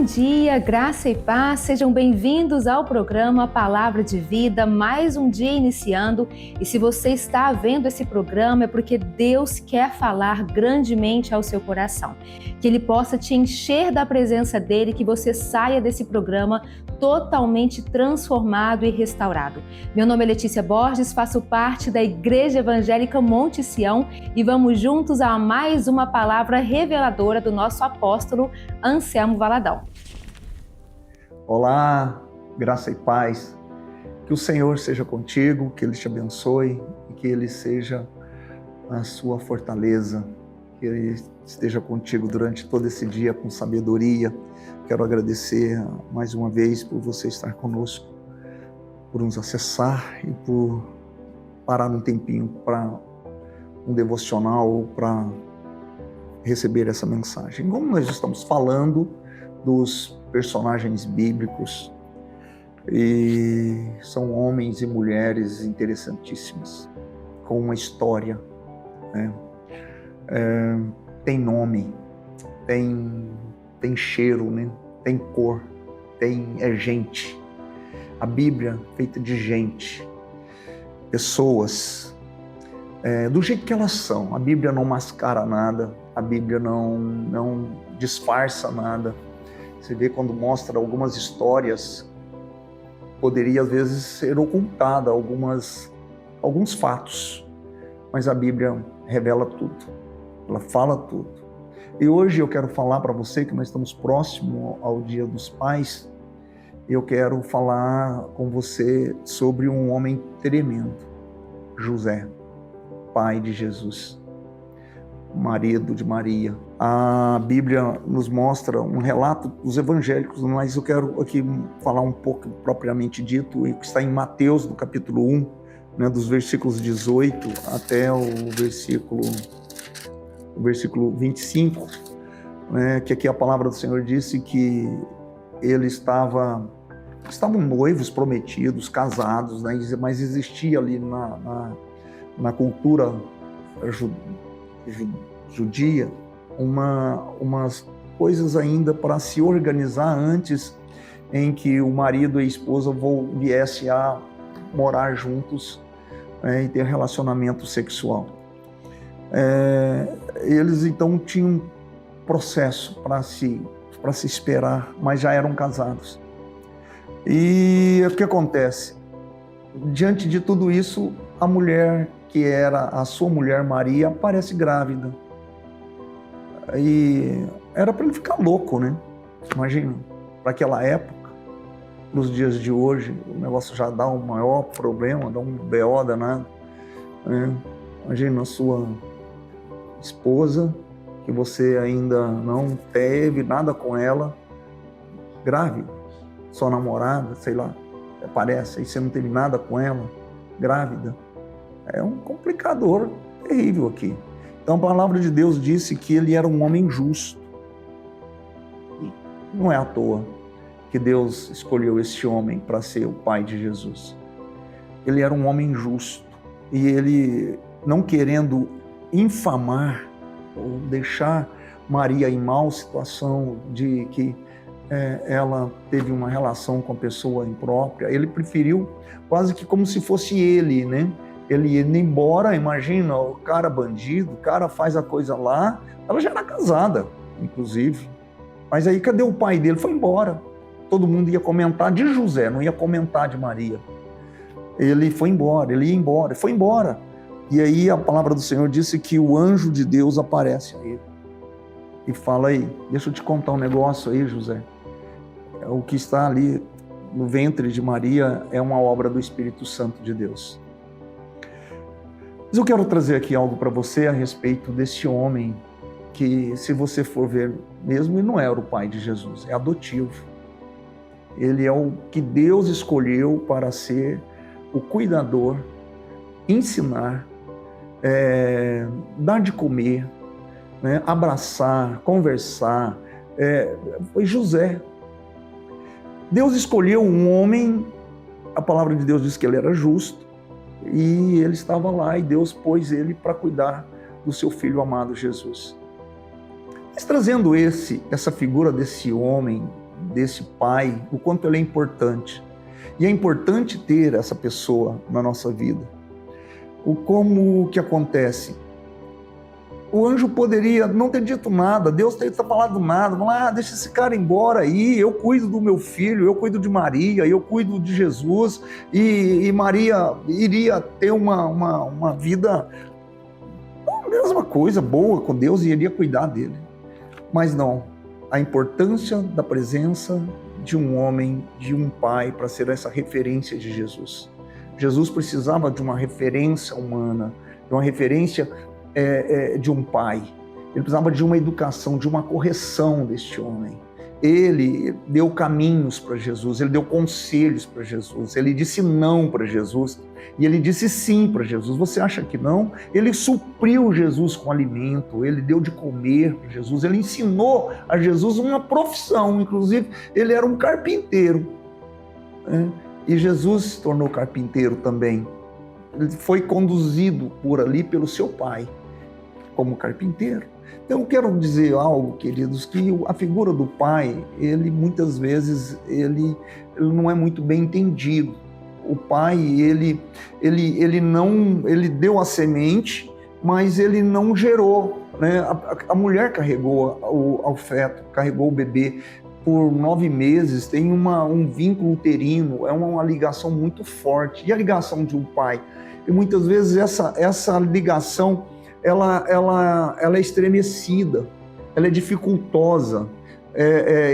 Bom dia, graça e paz, sejam bem-vindos ao programa Palavra de Vida, mais um dia iniciando. E se você está vendo esse programa é porque Deus quer falar grandemente ao seu coração. Que Ele possa te encher da presença dEle, que você saia desse programa totalmente transformado e restaurado. Meu nome é Letícia Borges, faço parte da Igreja Evangélica Monte Sião e vamos juntos a mais uma palavra reveladora do nosso apóstolo Anselmo Valadão. Olá, graça e paz. Que o Senhor seja contigo, que Ele te abençoe e que Ele seja a sua fortaleza, que Ele esteja contigo durante todo esse dia com sabedoria. Quero agradecer mais uma vez por você estar conosco, por nos acessar e por parar um tempinho para um devocional ou para receber essa mensagem. Como nós estamos falando dos personagens bíblicos, e são homens e mulheres interessantíssimos, com uma história, né? Tem nome, tem cheiro, né? Tem cor, é gente. A Bíblia feita de gente, pessoas, do jeito que elas são. A Bíblia não mascara nada, a Bíblia não disfarça nada. Você vê quando mostra algumas histórias, poderia às vezes ser ocultada alguns fatos, mas a Bíblia revela tudo, ela fala tudo. E hoje eu quero falar para você que nós estamos próximo ao Dia dos Pais. Eu quero falar com você sobre um homem tremendo, José, pai de Jesus, marido de Maria. A Bíblia nos mostra um relato dos evangélicos, mas eu quero aqui falar um pouco propriamente dito, que está em Mateus, no capítulo 1, né, dos versículos 18 até o versículo 25, né, que aqui a palavra do Senhor disse que eles estavam noivos, prometidos, casados, né, mas existia ali na cultura judia umas coisas ainda para se organizar antes em que o marido e a esposa viessem a morar juntos, e ter relacionamento sexual. Eles então tinham processo para se esperar, mas já eram casados. E o que acontece? Diante de tudo isso, a mulher, que era a sua mulher Maria, aparece grávida. E era para ele ficar louco, né? Imagina, para aquela época, nos dias de hoje, o negócio já dá um maior problema, dá um BO danado, né? Imagina a sua esposa, que você ainda não teve nada com ela, grávida, sua namorada, sei lá, aparece, aí você não teve nada com ela, grávida. É um complicador terrível aqui. Então a palavra de Deus disse que ele era um homem justo. E não é à toa que Deus escolheu esse homem para ser o pai de Jesus. Ele era um homem justo. E ele, não querendo infamar ou deixar Maria em mal situação de que ela teve uma relação com a pessoa imprópria, ele preferiu quase que como se fosse ele, né? Ele indo embora, imagina, o cara bandido, o cara faz a coisa lá, ela já era casada, inclusive. Mas aí cadê o pai dele? Foi embora. Todo mundo ia comentar de José, não ia comentar de Maria. Ele foi embora, ele ia embora, foi embora. E aí a palavra do Senhor disse que o anjo de Deus aparece a ele e fala: aí, deixa eu te contar um negócio aí, José. O que está ali no ventre de Maria é uma obra do Espírito Santo de Deus. Mas eu quero trazer aqui algo para você a respeito desse homem que, se você for ver mesmo, ele não era o pai de Jesus, é adotivo. Ele é o que Deus escolheu para ser o cuidador, ensinar, dar de comer, né, abraçar, conversar. Foi José. Deus escolheu um homem, a palavra de Deus diz que ele era justo, e ele estava lá e Deus pôs ele para cuidar do seu filho amado Jesus. Mas trazendo essa figura desse homem desse pai, o quanto ele é importante. E é importante ter essa pessoa na nossa vida. Como que acontece? O anjo poderia não ter dito nada, Deus ter falado nada, deixa esse cara embora aí, eu cuido do meu filho, eu cuido de Maria, eu cuido de Jesus, e Maria iria ter uma vida, a mesma coisa, boa com Deus, e iria cuidar dele. Mas não, a importância da presença de um homem, de um pai, para ser essa referência de Jesus. Jesus precisava de uma referência humana, de uma referência de um pai. Ele precisava de uma educação, de uma correção deste homem. Ele deu caminhos para Jesus, ele deu conselhos para Jesus, ele disse não para Jesus e ele disse sim para Jesus. Você acha que não? Ele supriu Jesus com alimento, ele deu de comer para Jesus, ele ensinou a Jesus uma profissão, inclusive ele era um carpinteiro, né? E Jesus se tornou carpinteiro também. Ele foi conduzido por ali pelo seu pai como carpinteiro. Então eu quero dizer algo, queridos, que a figura do pai, ele muitas vezes ele não é muito bem entendido. O pai, ele deu a semente, mas ele não gerou, né? A mulher carregou o feto, carregou o bebê por 9 meses, tem um vínculo uterino, é uma ligação muito forte. E a ligação de um pai? E muitas vezes essa ligação ela é estremecida, ela é dificultosa,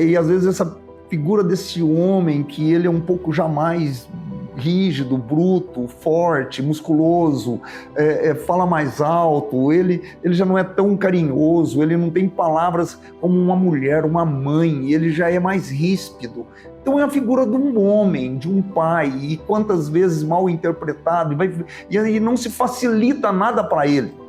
e às vezes essa figura desse homem que ele é um pouco jamais rígido, bruto, forte, musculoso, fala mais alto, ele já não é tão carinhoso, ele não tem palavras como uma mulher, uma mãe, ele já é mais ríspido. Então é a figura de um homem, de um pai, e quantas vezes mal interpretado, e não se facilita nada para ele.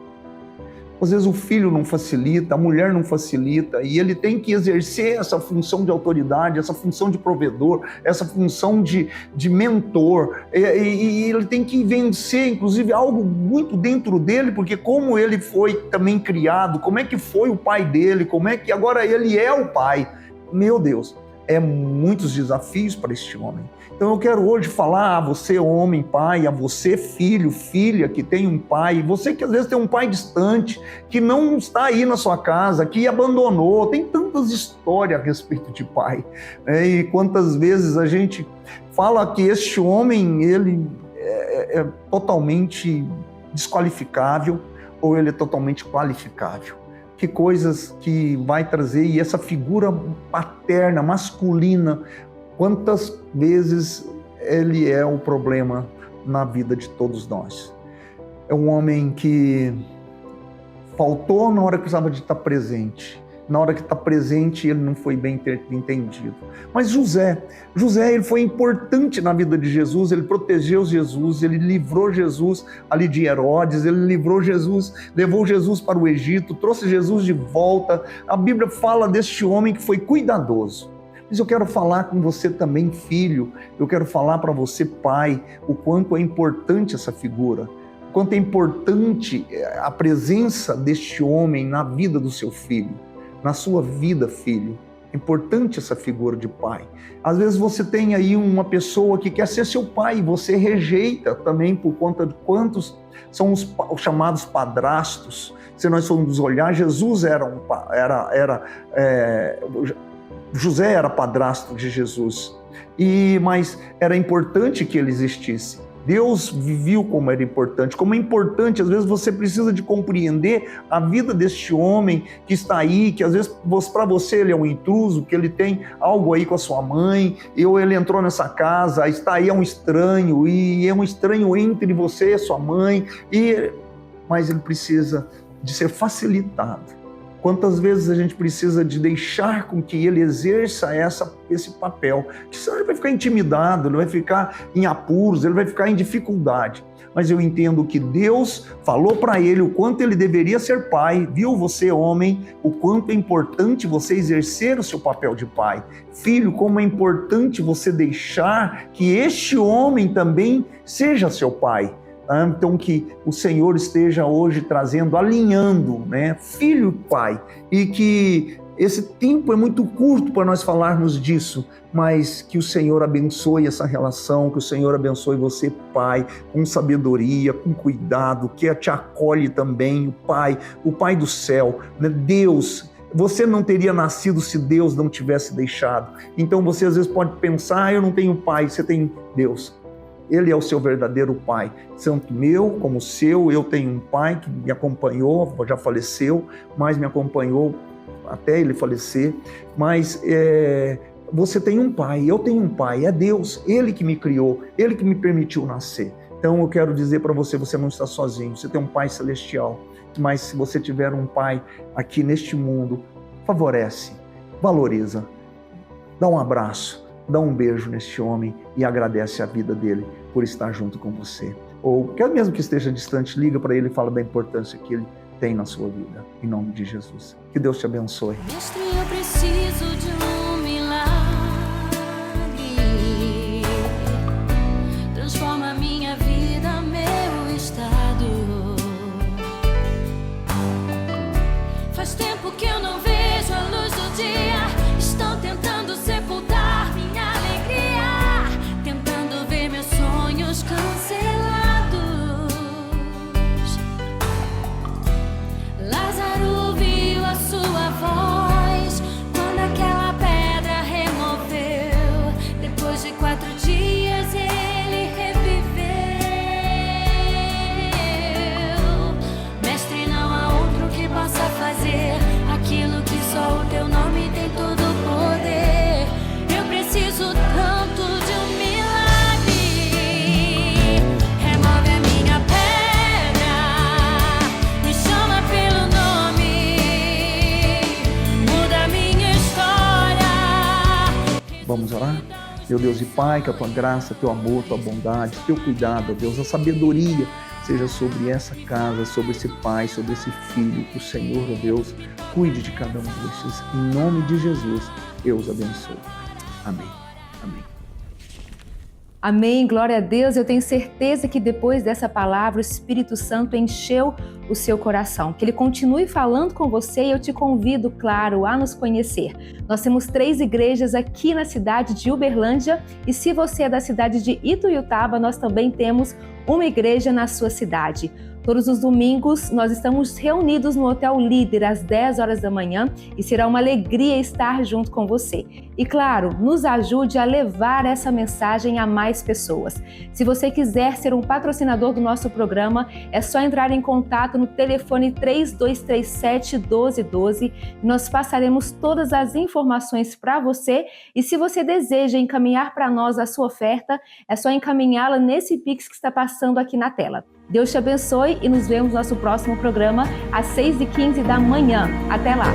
Às vezes o filho não facilita, a mulher não facilita, e ele tem que exercer essa função de autoridade, essa função de provedor, essa função de mentor, e ele tem que vencer, inclusive, algo muito dentro dele, porque como ele foi também criado, como é que foi o pai dele, como é que agora ele é o pai. Meu Deus, muitos desafios para este homem. Então eu quero hoje falar a você, homem, pai, a você, filho, filha, que tem um pai, você que às vezes tem um pai distante, que não está aí na sua casa, que abandonou, tem tantas histórias a respeito de pai, e quantas vezes a gente fala que este homem, ele é totalmente desqualificável, ou ele é totalmente qualificável. Que coisas que vai trazer, e essa figura paterna, masculina, quantas vezes ele é o problema na vida de todos nós. É um homem que faltou na hora que precisava de estar presente. Na hora que está presente, ele não foi bem entendido. Mas José, ele foi importante na vida de Jesus, ele protegeu Jesus, ele livrou Jesus ali de Herodes, ele livrou Jesus, levou Jesus para o Egito, trouxe Jesus de volta. A Bíblia fala deste homem que foi cuidadoso. Mas eu quero falar com você também, filho, eu quero falar para você, pai, o quanto é importante essa figura, o quanto é importante a presença deste homem na vida do seu filho, na sua vida, filho. É importante essa figura de pai. Às vezes você tem aí uma pessoa que quer ser seu pai e você rejeita também por conta de quantos são os chamados padrastos. Se nós formos olhar, José era padrasto de Jesus, mas era importante que ele existisse. Deus viu como era importante, como é importante, às vezes você precisa de compreender a vida deste homem que está aí, que às vezes para você ele é um intruso, que ele tem algo aí com a sua mãe, ou ele entrou nessa casa, está aí, é um estranho, e é um estranho entre você e sua mãe, mas ele precisa de ser facilitado. Quantas vezes a gente precisa de deixar com que ele exerça esse papel, que senão ele vai ficar intimidado, ele vai ficar em apuros, ele vai ficar em dificuldade. Mas eu entendo que Deus falou para ele o quanto ele deveria ser pai, viu você, homem, o quanto é importante você exercer o seu papel de pai. Filho, como é importante você deixar que este homem também seja seu pai. Então que o Senhor esteja hoje trazendo, alinhando, né, filho e pai, e que esse tempo é muito curto para nós falarmos disso, mas que o Senhor abençoe essa relação, que o Senhor abençoe você, pai, com sabedoria, com cuidado, que te acolhe também, o Pai do céu, né? Deus. Você não teria nascido se Deus não tivesse deixado. Então você às vezes pode pensar, eu não tenho pai, você tem Deus. Ele é o seu verdadeiro pai, tanto meu como seu. Eu tenho um pai que me acompanhou, já faleceu, mas me acompanhou até ele falecer. Mas você tem um pai, eu tenho um pai, é Deus, Ele que me criou, Ele que me permitiu nascer. Então eu quero dizer para você, você não está sozinho, você tem um pai celestial. Mas se você tiver um pai aqui neste mundo, favorece, valoriza, dá um abraço, dá um beijo neste homem e agradece a vida dele por estar junto com você. Ou, mesmo que esteja distante, liga para ele e fala da importância que ele tem na sua vida. Em nome de Jesus. Que Deus te abençoe. Mestre, eu preciso de um milagre. Transforma minha vida, meu estado. Faz tempo que eu não vejo a luz do dia. Estão tentando sepultar minha alegria, tentando ver meus sonhos cancelados. Lázaro viu a sua voz quando aquela pedra removeu. Depois de 4 dias ele reviveu. Mestre, não há outro que possa fazer aquilo que só o teu nome tem todo o poder. Eu preciso tanto de um milagre. Remove a minha pedra, me chama pelo nome, muda a minha história. Vamos orar? Meu Deus e Pai, que a tua graça, teu amor, tua bondade, teu cuidado, ó Deus, a sabedoria seja sobre essa casa, sobre esse pai, sobre esse filho, que o Senhor, ó Deus, cuide de cada um destes. Em nome de Jesus, eu os abençoe. Amém. Amém. Amém, glória a Deus. Eu tenho certeza que depois dessa palavra o Espírito Santo encheu o seu coração. Que Ele continue falando com você e eu te convido, claro, a nos conhecer. Nós temos 3 igrejas aqui na cidade de Uberlândia e se você é da cidade de Ituiutaba, nós também temos uma igreja na sua cidade. Todos os domingos nós estamos reunidos no Hotel Líder às 10 horas da manhã e será uma alegria estar junto com você. E claro, nos ajude a levar essa mensagem a mais pessoas. Se você quiser ser um patrocinador do nosso programa, é só entrar em contato no telefone 3237-1212 e nós passaremos todas as informações para você. E se você deseja encaminhar para nós a sua oferta, é só encaminhá-la nesse Pix que está passando aqui na tela. Deus te abençoe e nos vemos no nosso próximo programa às 6h15 da manhã. Até lá!